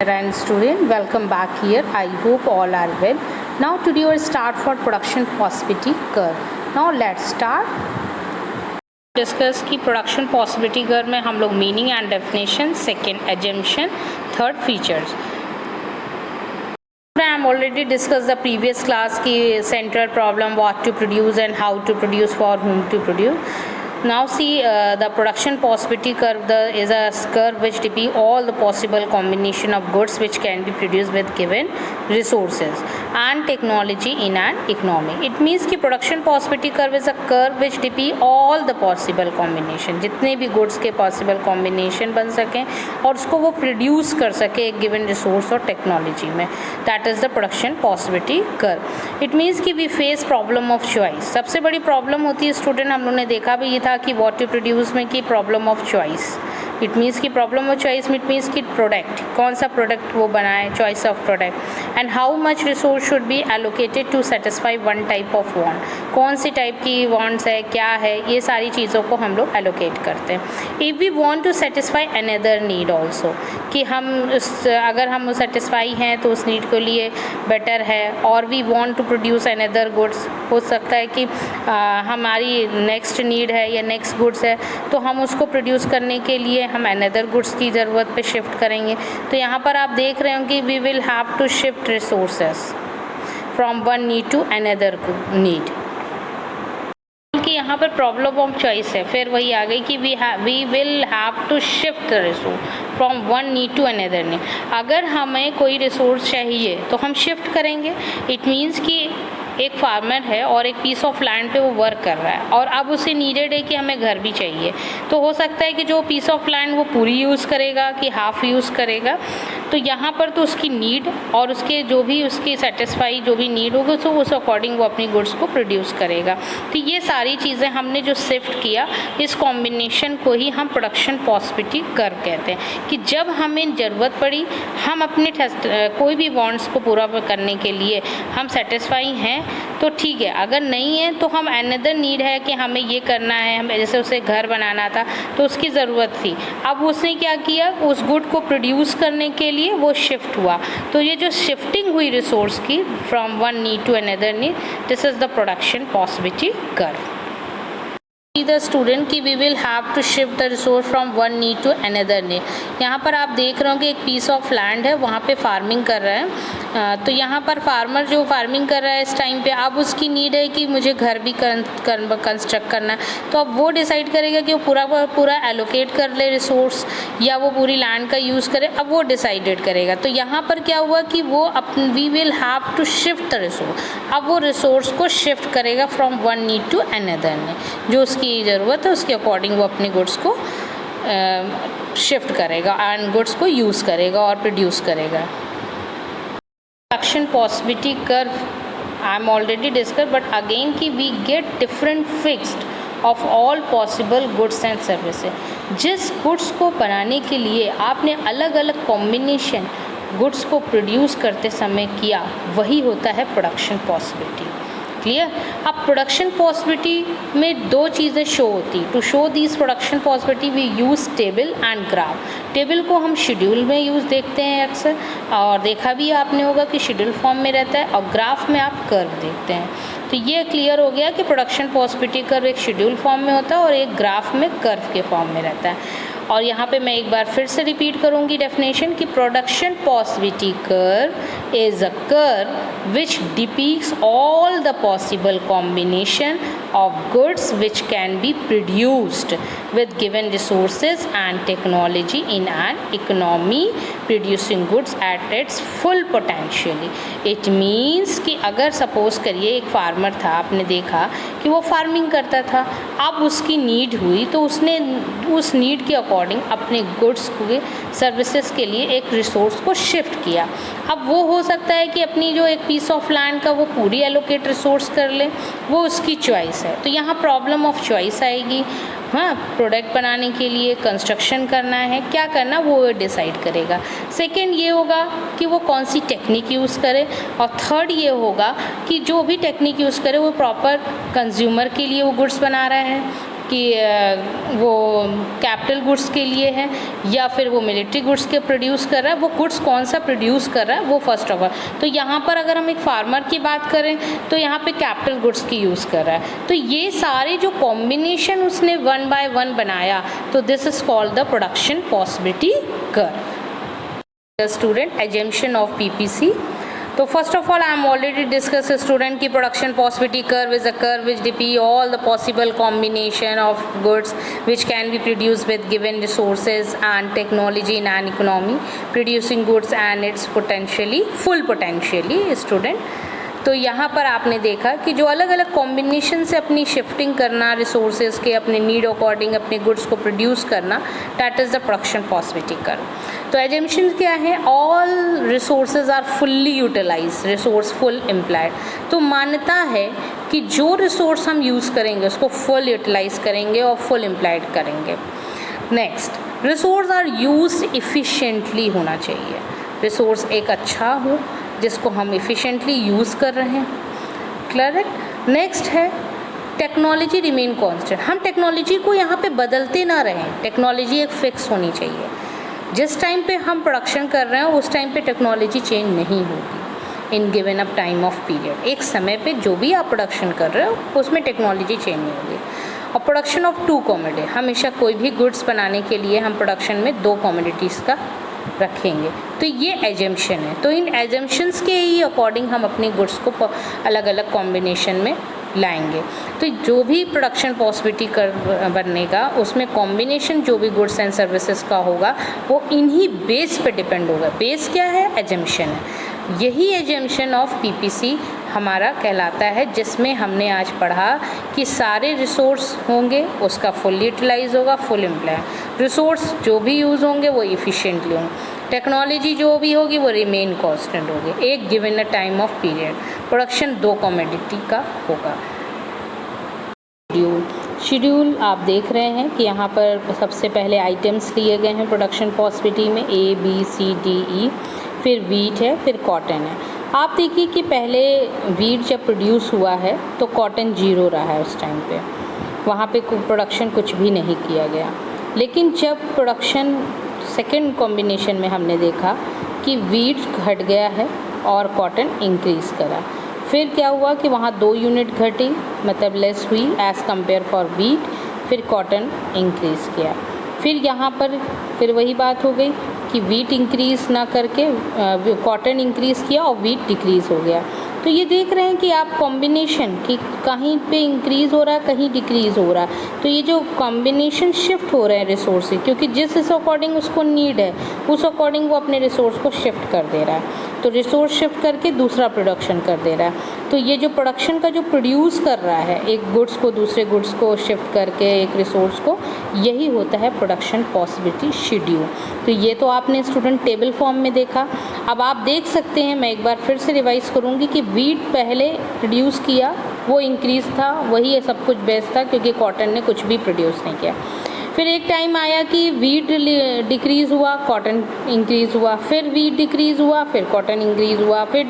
and student, welcome back here. I hope all are well. Now today we start for production possibility curve. Now let's start discuss की production possibility curve में हम लोग meaning and definition, second assumption, third features. I am already discussed the previous class की central problem, what to produce and how to produce, for whom to produce. Now see the production possibility curve is a curve which depicts all the possible combination of goods which can be produced with given resources and technology in an economy. It means कि production possibility curve is a curve which depicts all the possible combination, जितने भी goods के possible combination बन सकें और उसको वो produce कर सके एक given resource और technology में. That is the production possibility curve. It means कि we face problem of choice. सबसे बड़ी problem होती है स्टूडेंट, हम लोगों ने देखा भी ये था कि what to produce में कि problem of choice. It means कि प्रॉब्लम ऑफ चॉइस में इट मीन्स कि प्रोडक्ट कौन सा प्रोडक्ट वो बनाए, choice of product and how much resource should be allocated to satisfy one type of want. कौन सी टाइप की वांट्स है, क्या है, ये सारी चीज़ों को हम लोग एलोकेट करते हैं. If we want to satisfy another need also, कि हम अगर हम सेटिस्फाई हैं तो उस नीड के लिए बेटर है, और we want to produce another goods. हो सकता है कि हमारी नेक्स्ट नीड है या नेक्स्ट गुड्स है तो हम उसको प्रोड्यूस करने के लिए हम अनदर गुड्स की ज़रूरत पे शिफ्ट करेंगे. तो यहाँ पर आप देख रहे हो कि we will have to shift resources from one need to another need. कि यहाँ पर प्रॉब्लम ऑफ चॉइस है, फिर वही आ गई कि we will have to shift the resource from one need to another need. अगर हमें कोई रिसोर्स चाहिए तो हम शिफ्ट करेंगे. इट मीन्स कि एक फार्मर है और एक पीस ऑफ लैंड पे वो वर्क कर रहा है और अब उसे नीडेड है कि हमें घर भी चाहिए. तो हो सकता है कि जो पीस ऑफ लैंड वो पूरी यूज़ करेगा कि हाफ यूज़ करेगा. तो यहाँ पर तो उसकी नीड और उसके जो भी उसकी सेटिस्फाई जो भी नीड होगी तो उस अकॉर्डिंग वो अपनी गुड्स को प्रोड्यूस करेगा. तो ये सारी चीज़ें हमने जो शिफ्ट किया, इस कॉम्बिनेशन को ही हम प्रोडक्शन पॉसिबिलिटी कर्व कहते हैं. कि जब हमें ज़रूरत पड़ी, हम अपने कोई भी वांट्स को पूरा करने के लिए हम सेटिस्फाई हैं तो ठीक है, अगर नहीं है तो हम अनदर नीड है कि हमें ये करना है, हमें जैसे उसे घर बनाना था तो उसकी ज़रूरत थी. अब उसने क्या किया, उस गुड को प्रोड्यूस करने के लिए वो शिफ्ट हुआ. तो ये जो शिफ्टिंग हुई रिसोर्स की from one need to another need, this is the production possibility curve. The student की we will have to shift the resource from one need to another need. यहाँ पर आप देख रहे हो कि एक पीस ऑफ लैंड है, वहाँ पे फार्मिंग कर रहा है. तो यहाँ पर फार्मर जो फार्मिंग कर रहा है इस टाइम पे, अब उसकी नीड है कि मुझे घर भी कंस्ट्रक्ट करना है. तो अब वो डिसाइड करेगा कि वो पूरा एलोकेट कर ले रिसोर्स या वो पूरी लैंड का यूज़ करे. अब वो डिसाइडेड करेगा. तो यहाँ पर क्या हुआ कि वो we will have to shift the resource. अब वो रिसोर्स को शिफ्ट करेगा from one need to another need. जो उसकी ज़रूरत है उसके अकॉर्डिंग वो अपने गुड्स को शिफ्ट करेगा एंड गुड्स को यूज़ करेगा और प्रोड्यूस करेगा. Production possibility curve I am already discuss, but again कि we get different fixed of all possible goods and services. जिस गुड्स को बनाने के लिए आपने अलग अलग कॉम्बिनेशन गुड्स को प्रोड्यूस करते समय किया, वही होता है प्रोडक्शन पॉसिबिलिटी. क्लियर. अब प्रोडक्शन पॉसिबिलिटी में दो चीज़ें शो होती. To show this production possibility we use table and graph. Table को हम शेड्यूल में यूज़ देखते हैं अक्सर, और देखा भी आपने होगा कि शेड्यूल फॉर्म में रहता है, और ग्राफ में आप कर्व देखते हैं. तो ये क्लियर हो गया कि प्रोडक्शन पॉसिबिलिटी कर्व एक शेड्यूल फॉर्म में होता है और एक ग्राफ में कर्व के फॉर्म में रहता है. और यहाँ पे मैं एक बार फिर से रिपीट करूँगी डेफिनेशन कि production possibility curve is a curve which depicts all the possible combination of goods which can be produced with given resources and technology in an economy producing goods at its full potentially. It means कि अगर suppose करिए एक farmer था, आपने देखा कि वो farming करता था, अब उसकी नीड हुई तो उसने उस नीड के अकॉर्डिंग अपने गुड्स के सर्विसेज के लिए एक रिसोर्स को शिफ्ट किया. अब वो हो सकता है कि अपनी जो एक पीस ऑफ लैंड का वो पूरी एलोकेट रिसोर्स कर ले, वो उसकी चॉइस है. तो यहाँ प्रॉब्लम ऑफ चॉइस आएगी. हाँ, प्रोडक्ट बनाने के लिए कंस्ट्रक्शन करना है, क्या करना वो डिसाइड करेगा. सेकंड ये होगा कि वो कौन सी टेक्निक यूज़ करे, और थर्ड ये होगा कि जो भी टेक्निक यूज़ करे वो प्रॉपर कंज्यूमर के लिए वो गुड्स बना रहा है, कि वो कैपिटल गुड्स के लिए है या फिर वो मिलिट्री गुड्स के प्रोड्यूस कर रहा है, वो गुड्स कौन सा प्रोड्यूस कर रहा है वो फर्स्ट ऑफ ऑल। तो यहाँ पर अगर हम एक फार्मर की बात करें तो यहाँ पे कैपिटल गुड्स की यूज़ कर रहा है। तो ये सारे जो कॉम्बिनेशन उसने वन बाय वन बनाया, तो this is called the production possibility curve. Student assumption of PPC. तो first of all I am already discuss student की production possibility curve is a curve which depict all the possible combination of goods which can be produce with given resources and technology in an economy producing goods and it's potentially full potentially student. तो यहाँ पर आपने देखा कि जो अलग अलग combination से अपनी शिफ्टिंग करना रिसोर्सेज के अपने नीड अकॉर्डिंग अपने गुड्स को प्रोड्यूस करना, that is the production possibility curve. तो एजम्पशन क्या है? All resources are fully utilise, resource full employed. तो मान्यता है कि जो रिसोर्स हम यूज़ करेंगे उसको फुल यूटिलाइज करेंगे और फुल एम्प्लॉयड करेंगे। नेक्स्ट, रिसोर्स आर यूज्ड इफ़िशिएंटली होना चाहिए। रिसोर्स एक अच्छा हो जिसको हम इफ़िशिएंटली यूज़ कर रहे हैं, करेक्ट। नेक्स्ट है टेक्नोलॉजी रिमेन कांस्टेंट। हम टेक्नोलॉजी को यहाँ पे बदलते ना रहें, टेक्नोलॉजी एक फिक्स होनी चाहिए। जिस टाइम पे हम प्रोडक्शन कर रहे हैं उस टाइम पे टेक्नोलॉजी चेंज नहीं होगी in given up time of period. एक समय पे जो भी आप प्रोडक्शन कर रहे हो उसमें टेक्नोलॉजी चेंज नहीं होगी। और प्रोडक्शन ऑफ टू कमोडिटी, हमेशा कोई भी गुड्स बनाने के लिए हम प्रोडक्शन में दो कमोडिटीज़ का रखेंगे। तो ये एजम्पशन है। तो इन एजम्पशंस के ही अकॉर्डिंग हम अपनी गुड्स को अलग अलग कॉम्बिनेशन में लाएंगे। तो जो भी प्रोडक्शन पॉसिबिलिटी कर बनेगा उसमें कॉम्बिनेशन जो भी गुड्स एंड सर्विसेज का होगा वो इन्हीं बेस पे डिपेंड होगा। बेस क्या है? एजम्पशन है। यही एजम्पशन ऑफ पीपीसी हमारा कहलाता है, जिसमें हमने आज पढ़ा कि सारे रिसोर्स होंगे उसका फुल यूटिलाइज होगा, फुल एम्प्लॉय। रिसोर्स जो भी यूज़ होंगे वो इफ़िशिएंटली होंगे। टेक्नोलॉजी जो भी होगी वो रिमेन कांस्टेंट होगी एक given a time of period. Production दो कमोडिटी का होगा। शेड्यूल आप देख रहे हैं कि यहाँ पर सबसे पहले आइटम्स लिए गए हैं प्रोडक्शन पॉसिबिलिटी में, A B C D E, फिर वीट है, फिर कॉटन है। आप देखिए कि पहले वीट जब प्रोड्यूस हुआ है तो कॉटन जीरो रहा है उस टाइम पे, वहाँ पे प्रोडक्शन कुछ भी नहीं किया गया। लेकिन जब प्रोडक्शन सेकेंड कॉम्बिनेशन में हमने देखा कि वीट घट गया है और कॉटन इंक्रीज़ करा, फिर क्या हुआ कि वहाँ 2 यूनिट घटी, मतलब लेस हुई एज़ कंपेयर फॉर वीट, फिर कॉटन इंक्रीज़ किया। फिर यहाँ पर फिर वही बात हो गई कि वीट इंक्रीज़ ना करके कॉटन इंक्रीज़ किया और वीट डिक्रीज़ हो गया। तो ये देख रहे हैं कि आप कॉम्बिनेशन कि कहीं पे इंक्रीज़ हो रहा है कहीं डिक्रीज़ हो रहा है। तो ये जो कॉम्बिनेशन शिफ्ट हो रहे हैं रिसोर्स, क्योंकि जिस अकॉर्डिंग उसको नीड है उस अकॉर्डिंग वो अपने रिसोर्स को शिफ्ट कर दे रहा है। तो रिसोर्स शिफ्ट करके दूसरा प्रोडक्शन कर दे रहा है। तो ये जो प्रोडक्शन का जो प्रोड्यूस कर रहा है एक गुड्स को दूसरे गुड्स को शिफ्ट करके एक रिसोर्स को, यही होता है प्रोडक्शन पॉसिबिलिटी शेड्यूल। तो ये तो आपने स्टूडेंट टेबल फॉर्म में देखा। अब आप देख सकते हैं, मैं एक बार फिर से रिवाइज़ करूँगी कि वीट पहले प्रोड्यूस किया वो इंक्रीज़ था, वही सब कुछ बेस्ट था क्योंकि कॉटन ने कुछ भी प्रोड्यूस नहीं किया। फिर एक टाइम आया कि वीट डिक्रीज़ हुआ, कॉटन इंक्रीज़ हुआ, फिर वीट डिक्रीज़ हुआ, फिर कॉटन इंक्रीज़ हुआ, फिर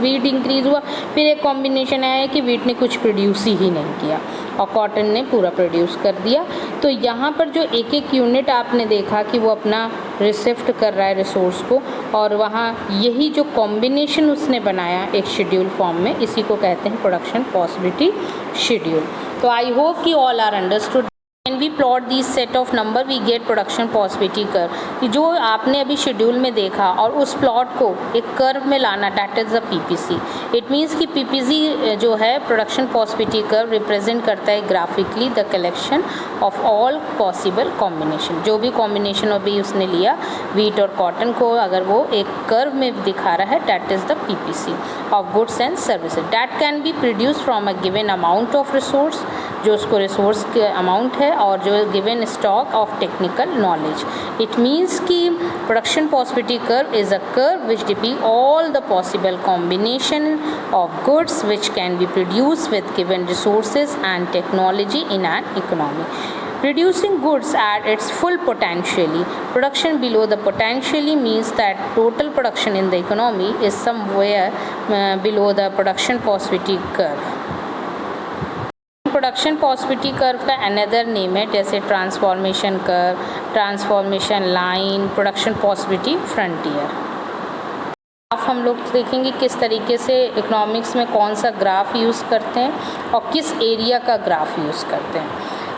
वीट इंक्रीज़ हुआ, फिर एक कॉम्बिनेशन आया कि वीट ने कुछ प्रोड्यूस ही नहीं किया और कॉटन ने पूरा प्रोड्यूस कर दिया। तो यहाँ पर जो एक एक यूनिट आपने देखा कि वो अपना रिशिफ्ट कर रहा है रिसोर्स को, और वहाँ यही जो कॉम्बिनेशन उसने बनाया एक शेड्यूल फॉर्म में, इसी को कहते हैं प्रोडक्शन पॉसिबिलिटी शेड्यूल। तो आई होप कि all are understood. When we plot these set of number we get production possibility curve। कि जो आपने अभी शेड्यूल में देखा और उस प्लॉट को एक कर्व में लाना, that is the PPC. It means कि पीपीसी जो है प्रोडक्शन पॉसिबिलिटी कर्व रिप्रेजेंट करता है graphically the collection of all possible combination. जो भी कॉम्बिनेशन अभी उसने लिया वीट और कॉटन को, अगर वो एक कर्व में दिखा रहा है, that is the PPC of goods and services. That can be produce from a given amount of resource, जो उसको रिसोर्स के अमाउंट है, और जो given stock of technical knowledge. It means कि production possibility curve is a curve which depict all the possible combination of goods which can be produce with given resources and technology in an economy. Producing goods at its full potentially. Production below the potentially means that total production in the economy is somewhere below the production possibility curve. Production possibility curve का another name है, जैसे transformation curve, transformation line, production possibility frontier. Graph हम लोग देखेंगे किस तरीके से economics में कौन सा ग्राफ यूज़ करते हैं और किस एरिया का ग्राफ यूज़ करते हैं।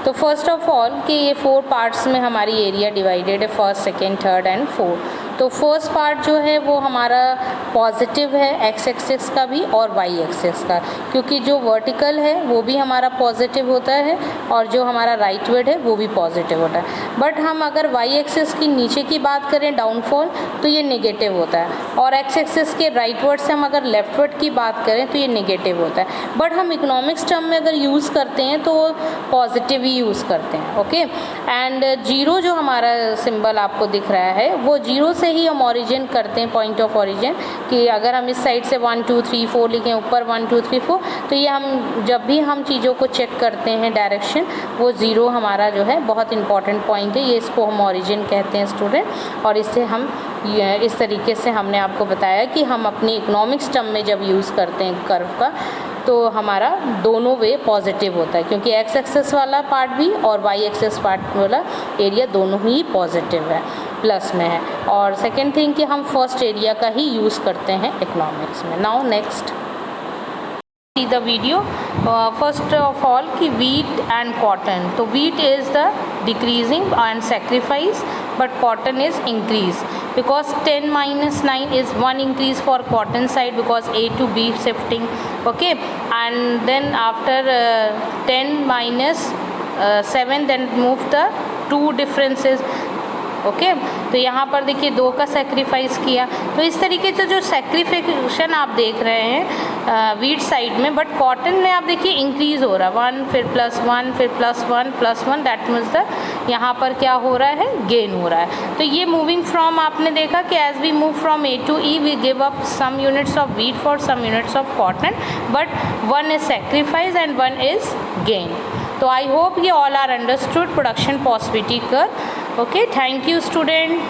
तो फर्स्ट ऑफ ऑल कि ये 4 पार्ट्स में हमारी एरिया डिवाइडेड है, first, second, third and fourth. तो फर्स्ट पार्ट जो है वो हमारा पॉजिटिव है, एक्स एक्सिस का भी और वाई एक्सिस का, क्योंकि जो वर्टिकल है वो भी हमारा पॉजिटिव होता है और जो हमारा राइटवर्ड है वो भी पॉजिटिव होता है। बट हम अगर वाई एक्सिस की नीचे की बात करें, डाउनफॉल, तो ये नेगेटिव होता है, और एक्स एक्सिस के राइटवर्ड से हम अगर लेफ्टवर्ड की बात करें तो ये नेगेटिव होता है। बट हम इकोनॉमिक्स टर्म में अगर यूज़ करते हैं तो पॉजिटिव ही यूज़ करते हैं। ओके, एंड जीरो जो हमारा सिंबल आपको दिख रहा है वो जीरो से ही हम ओरिजिन करते हैं, पॉइंट ऑफ ओरिजिन, कि अगर हम इस साइड से 1 2 3 4 लिखें, ऊपर 1 2 3 4, तो ये हम जब भी हम चीज़ों को चेक करते हैं डायरेक्शन, वो ज़ीरो हमारा जो है बहुत इंपॉर्टेंट पॉइंट है, ये इसको हम ओरिजिन कहते हैं स्टूडेंट। और इससे हम इस तरीके से हमने आपको बताया कि हम अपनी इकोनॉमिक्स टर्म में जब यूज़ करते हैं कर्व का तो हमारा दोनों वे पॉजिटिव होता है, क्योंकि एक्स एक्सेस वाला पार्ट भी और वाई एक्सेस पार्ट वाला एरिया दोनों ही पॉजिटिव है, प्लस में है। और सेकेंड थिंग कि हम फर्स्ट एरिया का ही यूज़ करते हैं इकोनॉमिक्स में। Now next see the video. First of all कि wheat and cotton, तो wheat is the decreasing and sacrifice, but cotton is increase, because 10 minus 9 is 1 increase for cotton side because A to B shifting. Okay, and then after 10 minus 7 then move the 2 differences. Okay, तो यहाँ पर देखिए 2 का sacrifice किया। तो इस तरीके से जो सेक्रीफिकेशन आप देख रहे हैं वीट साइड में, बट कॉटन में आप देखिए इंक्रीज़ हो रहा है, 1 फिर +1 फिर +1 दैट मीन्स द यहाँ पर क्या हो रहा है, गेन हो रहा है। तो ये मूविंग फ्रॉम आपने देखा कि as we move from A to E we give up some units of wheat for some units of cotton, but 1 is sacrifice and 1 is gain. तो आई होप ये all are understood production possibility curve. Okay, thank you student.